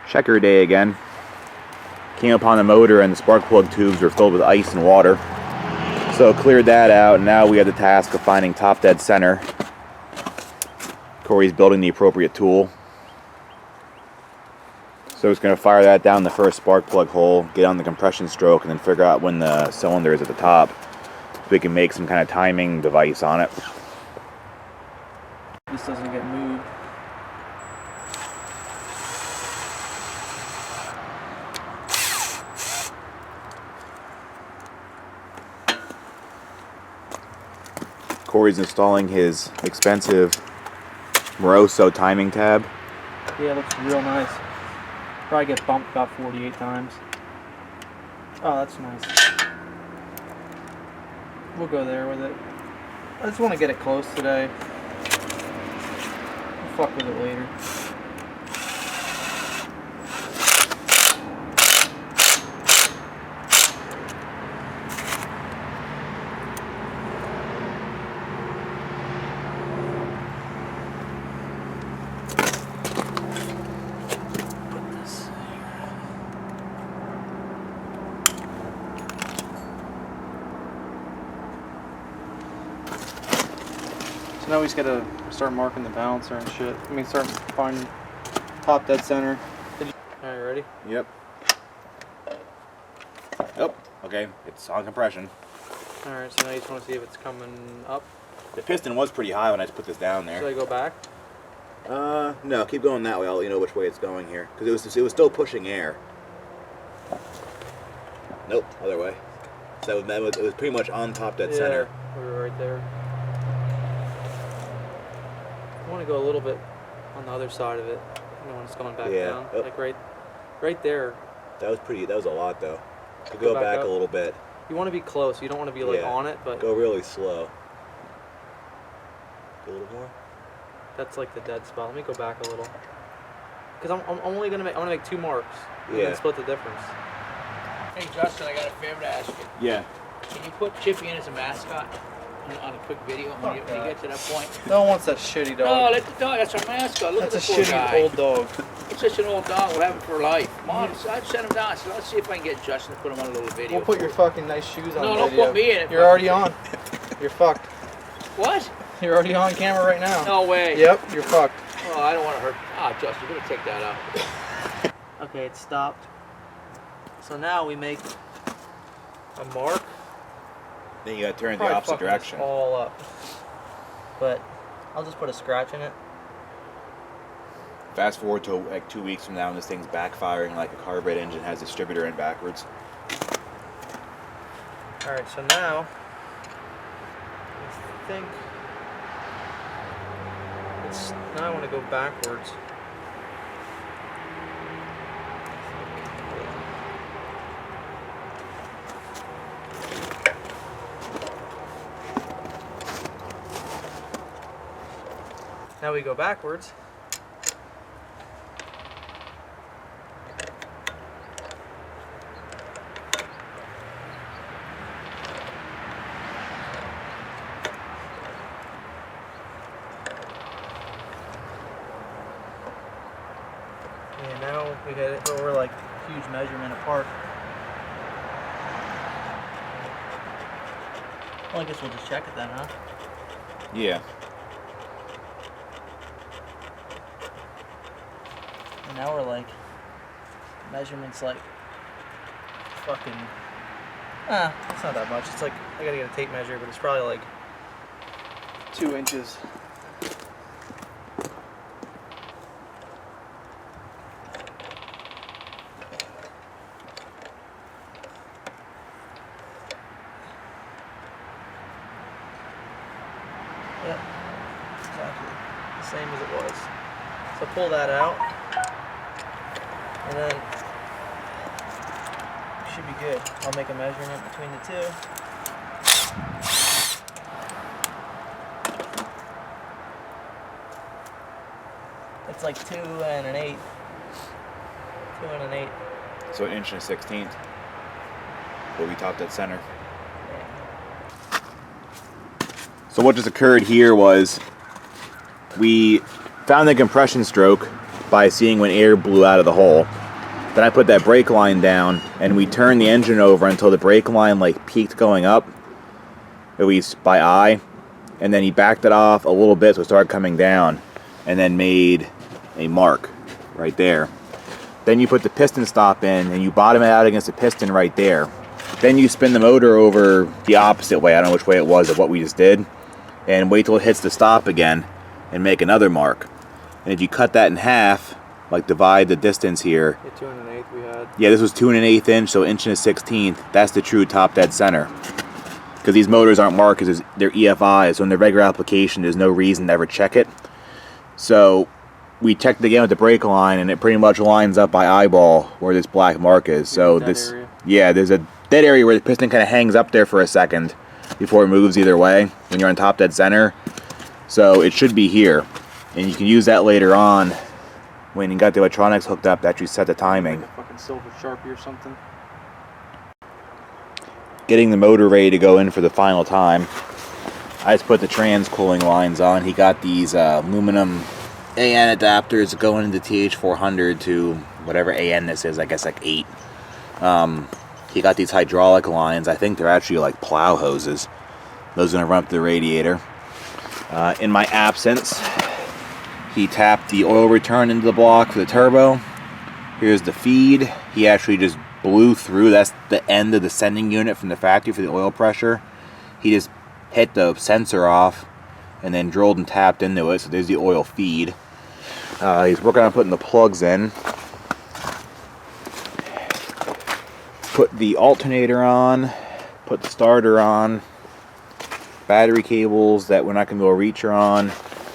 Checker day again. Came upon the motor and the spark plug tubes were filled with ice and water. So cleared that out, and now we have the task of finding top dead center. Corey's building the appropriate tool. So just going to fire that down the first spark plug hole, get on the compression stroke, and then figure out when the cylinder is at the top. So we can make some kind of timing device on it. This doesn't get moved. Corey's installing his expensive Moroso timing tab. Yeah, it looks real nice. Probably get bumped about 48 times. Oh, that's nice. We'll go there with it. I just want to get it close today. We'll fuck with it later. So now we just gotta start marking the balancer and shit. I mean, start finding top dead center. Alright, ready? Yep. Oh, okay, it's on compression. Alright, so now you just want to see if it's coming up. The piston was pretty high when I just put this down there. Should I go back? No, keep going that way. I'll let you know which way it's going here. Because it was still pushing air. Nope, other way. So it was pretty much on top dead center. We were right there. I want to go a little bit on the other side of it, you know, when it's coming back down. Oh. Like right there. That was a lot though. To go back a little bit. You want to be close. You don't want to be like on it, but go really slow. Go a little more. That's like the dead spot. Let me go back a little. Because I'm only gonna make. I want to make 2 marks. And then split the difference. Hey Justin, I got a favor to ask you. Yeah. Can you put Chippy in as a mascot on a quick video when you get to that point? No one wants that shitty dog. No, let the dog. That's our mascot. Look That's at the a poor shitty guy. old dog. It's such an old dog. We'll have him for life. Mom, I'd send him down. So let's see if I can get Justin to put him on a little video. We'll put your fucking nice shoes on. No, video. don't put me in it. You're already on. You're fucked. What? You're already on camera right now. No way. Yep, you're fucked. Oh, I don't want to hurt. Justin, you're gonna take that out. Okay, it stopped. So now we make a mark. Then you gotta turn it the opposite direction. All up. But I'll just put a scratch in it. Fast forward to like 2 weeks from now and this thing's backfiring like a carburet engine has a distributor in backwards. Alright, so now I think now I want to go backwards. Now we go backwards. And now we hit it, but we're like a huge measurement apart. Well, I guess we'll just check it then, huh? Yeah. And now we're like, measurements like fucking, it's not that much. It's like, I gotta get a tape measure, but it's probably like 2 inches. Yep, exactly the same as it was. So pull that out, and then we should be good. I'll make a measurement between the two. It's like 2 1/8. 2 1/8. So 1 1/16 inches. Will be top dead center. So what just occurred here was we found the compression stroke by seeing when air blew out of the hole. Then I put that brake line down, and we turned the engine over until the brake line like peaked going up, at least by eye, and then he backed it off a little bit so it started coming down, and then made a mark right there. Then you put the piston stop in, and you bottom it out against the piston right there. Then you spin the motor over the opposite way, I don't know which way it was of what we just did, and wait till it hits the stop again, and make another mark. And if you cut that in half, like divide the distance here. Yeah, 2 1/8 we had. Yeah, this was 2 1/8 inch, so 1 1/16. That's the true top dead center. Because these motors aren't marked because they're EFIs, so in their regular application, there's no reason to ever check it. So we checked it again with the brake line, and it pretty much lines up by eyeball where this black mark is. So this, area. Yeah, there's a dead area where the piston kind of hangs up there for a second before it moves either way when you're on top dead center. So it should be here, and you can use that later on when you got the electronics hooked up to actually set the timing. Like a fucking silver Sharpie or something. Getting the motor ready to go in for the final time. I just put the trans cooling lines on. He got these aluminum AN adapters going into TH400 to whatever AN this is, I guess like 8. He got these hydraulic lines. I think they're actually like plow hoses. Those are gonna run up the radiator. In my absence, he tapped the oil return into the block for the turbo. Here's the feed. He actually just blew through. That's the end of the sending unit from the factory for the oil pressure. He just hit the sensor off and then drilled and tapped into it. So there's the oil feed. He's working on putting the plugs in. Put the alternator on. Put the starter on. Battery cables that we're not going to be able to reach are on.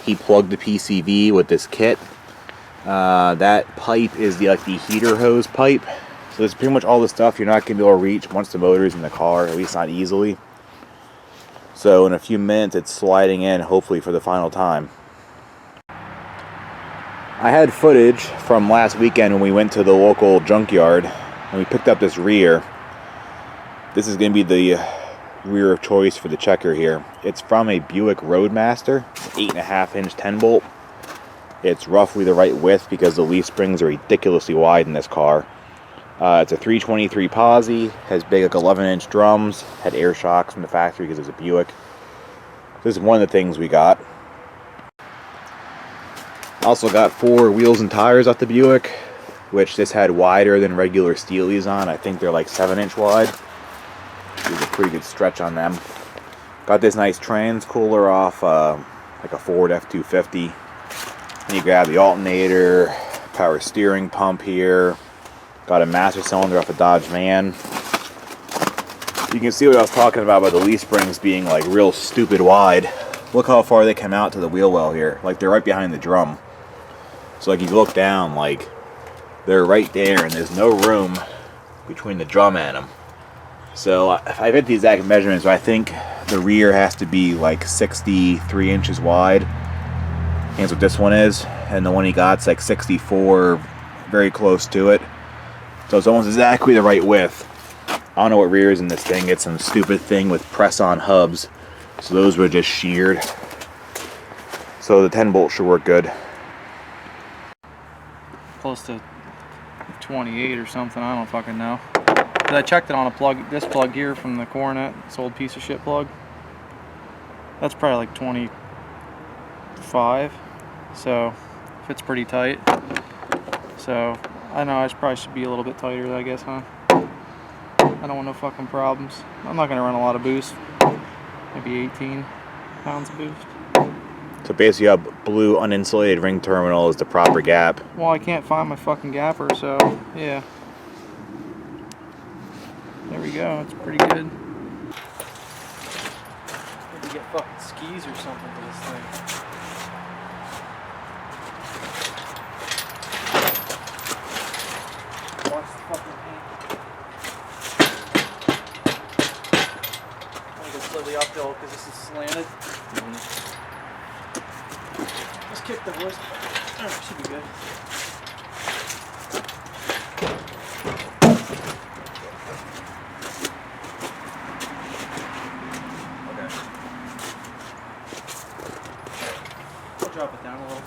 He plugged the PCV with this kit. That pipe is the heater hose pipe. So it's pretty much all the stuff you're not going to be able to reach once the motor's in the car, at least not easily. So in a few minutes it's sliding in, hopefully for the final time. I had footage from last weekend when we went to the local junkyard and we picked up this rear. This is going to be the rear of choice for the checker here. It's from a Buick Roadmaster, 8.5 inch 10 bolt. It's roughly the right width because the leaf springs are ridiculously wide in this car. It's a 323 posi, has big 11 inch drums, had air shocks from the factory because it's a Buick. This is one of the things we got. Also got 4 wheels and tires off the Buick, which this had wider than regular Steelies on. I think they're like 7 inch wide. There's a pretty good stretch on them. Got this nice trans cooler off like a Ford F-250. And you grab the alternator, power steering pump here. Got a master cylinder off a Dodge van. You can see what I was talking about the leaf springs being like real stupid wide. Look how far they come out to the wheel well here. Like they're right behind the drum. So like you look down, like they're right there and there's no room between the drum and them. So I bet the exact measurements, but I think the rear has to be like 63 inches wide. That's what this one is. And the one he got's like 64, very close to it. So it's almost exactly the right width. I don't know what rear is in this thing. It's some stupid thing with press-on hubs. So those were just sheared. So the 10 bolt should work good. Close to 28 or something, I don't fucking know. But I checked it on a plug, this plug here from the Coronet, this old piece of shit plug. That's probably like 25. So fits pretty tight. So I know I probably should be a little bit tighter, I guess, huh? I don't want no fucking problems. I'm not gonna run a lot of boost. Maybe 18 pounds of boost. So basically a blue uninsulated ring terminal is the proper gap. Well, I can't find my fucking gapper, so yeah. There we go, it's pretty good. Need to get fucking skis or something for this thing. Watch the fucking paint. I'm gonna go slightly uphill because this is slanted. Let's kick the horse. Oh, should be good. Okay. I'll drop it down a little.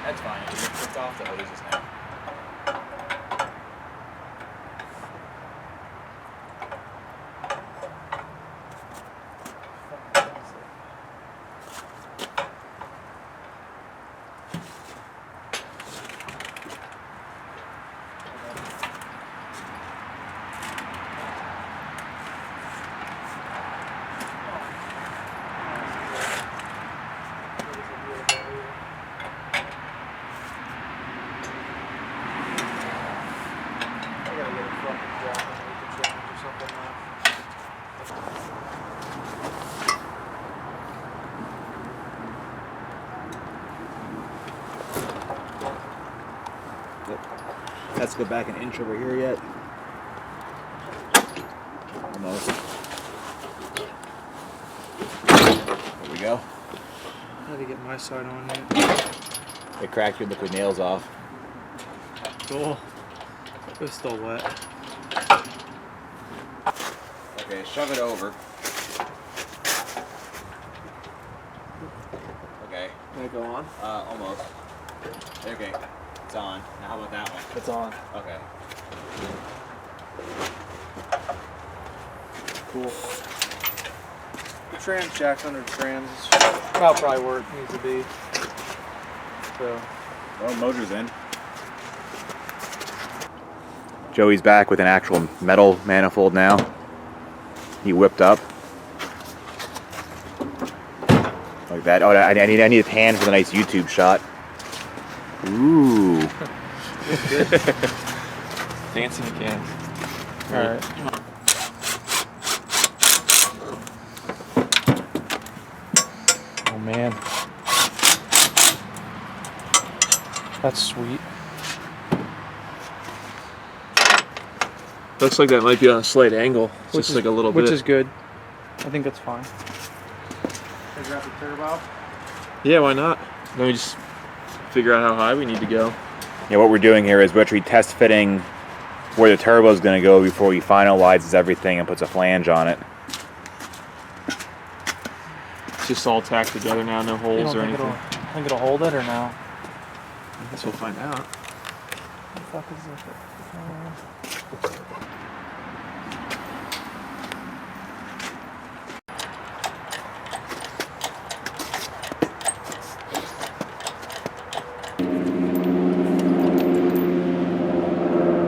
That's fine. It's off the hoses now. Let's go back an inch over here yet. Almost. There we go. I had to get my side on yet. It cracked your liquid nails off. Cool. It was still wet. Okay, shove it over. Okay. Can I go on? Almost. Okay, it's on. Now how about that one? It's on. Okay. Cool. The trans jack under the trans is about probably where it needs to be. So. Well, motor's in. Joey's back with an actual metal manifold now. He whipped up. Like that. Oh, I need his hand for the nice YouTube shot. Ooh. Good. Fancy mechanics. Alright. Oh man. That's sweet. Looks like that might be on a slight angle. Which Just like a little bit. Which is good. I think that's fine. Can I grab the turbo? Yeah, why not? Then we just figure out how high we need to go. Yeah, what we're doing here is we're actually test fitting where the turbo is going to go before he finalizes everything and puts a flange on it. It's just all tacked together now, no holes or anything. Think it'll hold it or no? I guess we'll find out. What the fuck is this?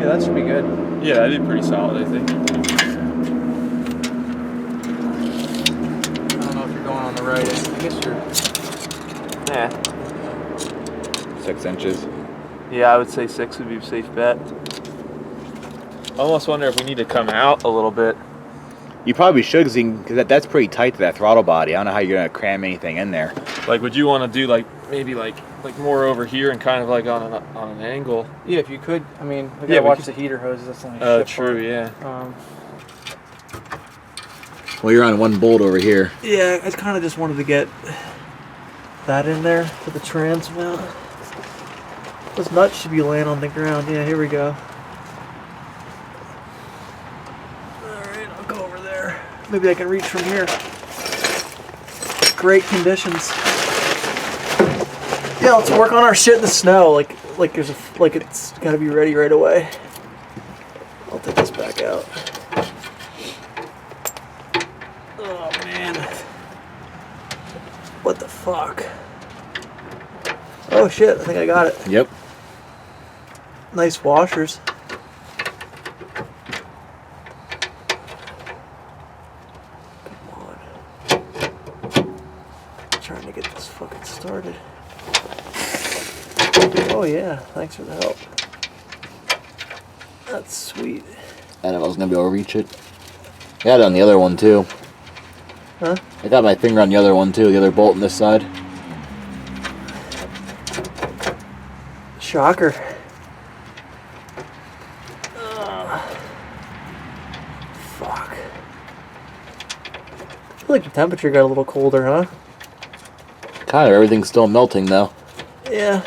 Yeah, that should be good. Yeah, that'd be pretty solid, I think. I don't know if you're going on the right. I guess you're. Yeah. 6 inches. Yeah, I would say 6 would be a safe bet. I almost wonder if we need to come out a little bit. You probably should, because that's pretty tight to that throttle body. I don't know how you're going to cram anything in there. Like, would you want to do like maybe like more over here and kind of like on an angle? Yeah, if you could. I mean, we gotta Yeah, we watch could- the heater hoses. That's the only shit True, part. yeah. Well, you're on one bolt over here. Yeah, I kind of just wanted to get that in there for the trans mount. Those nuts should be laying on the ground. Yeah, here we go. Alright, I'll go over there. Maybe I can reach from here. Great conditions. Yeah, let's work on our shit in the snow. Like it's gotta be ready right away. I'll take this back out. Oh man. What the fuck? Oh shit, I think I got it. Yep. Nice washers. Come on. Trying to get this fucking started. Oh yeah, thanks for the help. That's sweet. I don't know if I was going to be able to reach it. I got it on the other one too. Huh? I got my finger on the other one too, the other bolt on this side. Shocker. Fuck. I feel like the temperature got a little colder, huh? Kind of, everything's still melting though. Yeah.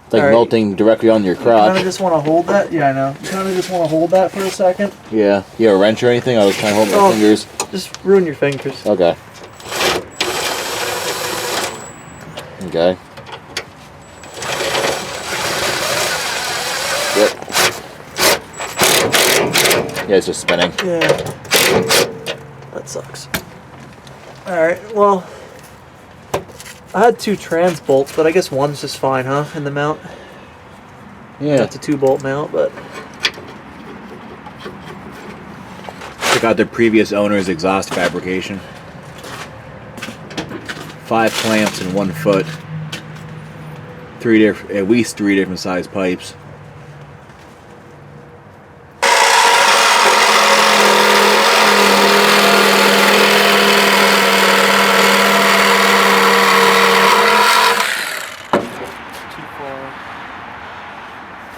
It's like Alright. melting directly on your You kind of crotch. just want to hold that? Yeah, I know. You kind of just want to hold that for a second. Yeah. You have a wrench or anything? I was trying to hold my Oh. fingers. Just ruin your fingers. Okay. Yeah, it's just spinning. Yeah. That sucks. Alright, well, I had 2 trans bolts, but I guess one's just fine, huh, in the mount? Yeah. That's a 2-bolt mount, but... Check out the previous owner's exhaust fabrication. 5 clamps in 1 foot. At least 3 different size pipes.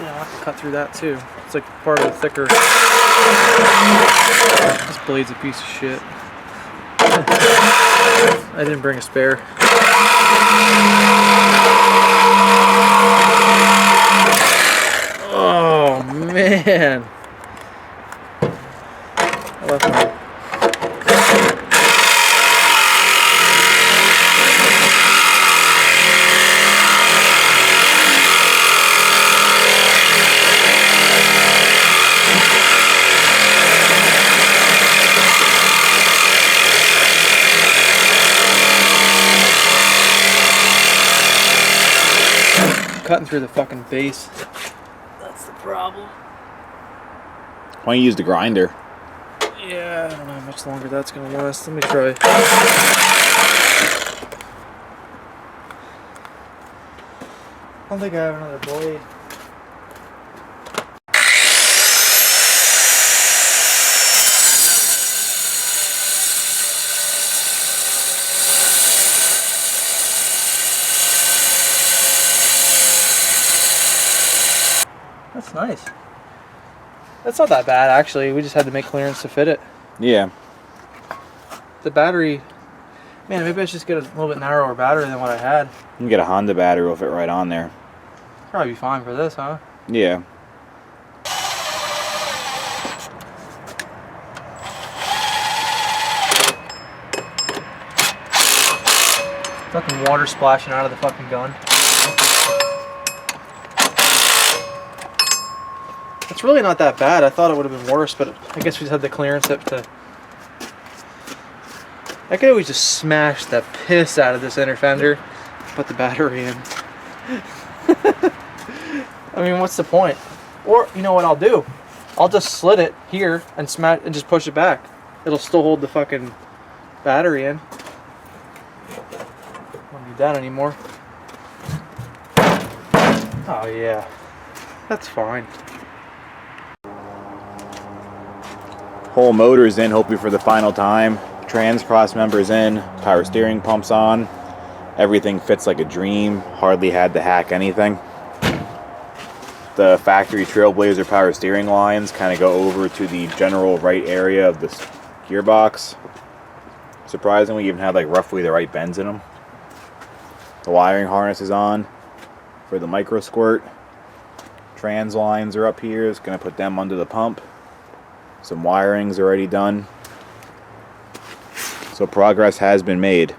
Yeah, I'll have to cut through that too. It's like part of the thicker. This blade's a piece of shit. I didn't bring a spare. Oh man. I left my... Cutting through the fucking base. That's the problem. Why don't you use the grinder? Yeah, I don't know how much longer that's gonna last. Let me try. I don't think I have another blade. That's nice. That's not that bad, actually. We just had to make clearance to fit it. Yeah. The battery... Man, maybe I should just get a little bit narrower battery than what I had. You can get a Honda battery, will fit right on there. Probably be fine for this, huh? Yeah. Fucking water splashing out of the fucking gun. It's really not that bad. I thought it would have been worse, but I guess we just had the clearance up to... I could always just smash the piss out of this inner fender, put the battery in. I mean, what's the point? Or, you know what I'll do? I'll just slit it here and smash and just push it back. It'll still hold the fucking battery in. Won't need that anymore. Oh yeah, that's fine. Whole motor's in, hopefully for the final time. Trans cross members in, power steering pumps on. Everything fits like a dream. Hardly had to hack anything. The factory Trailblazer power steering lines kind of go over to the general right area of this gearbox. Surprisingly, even had like roughly the right bends in them. The wiring harness is on for the micro squirt. Trans lines are up here. It's going to put them under the pump. Some wiring's already done. So progress has been made.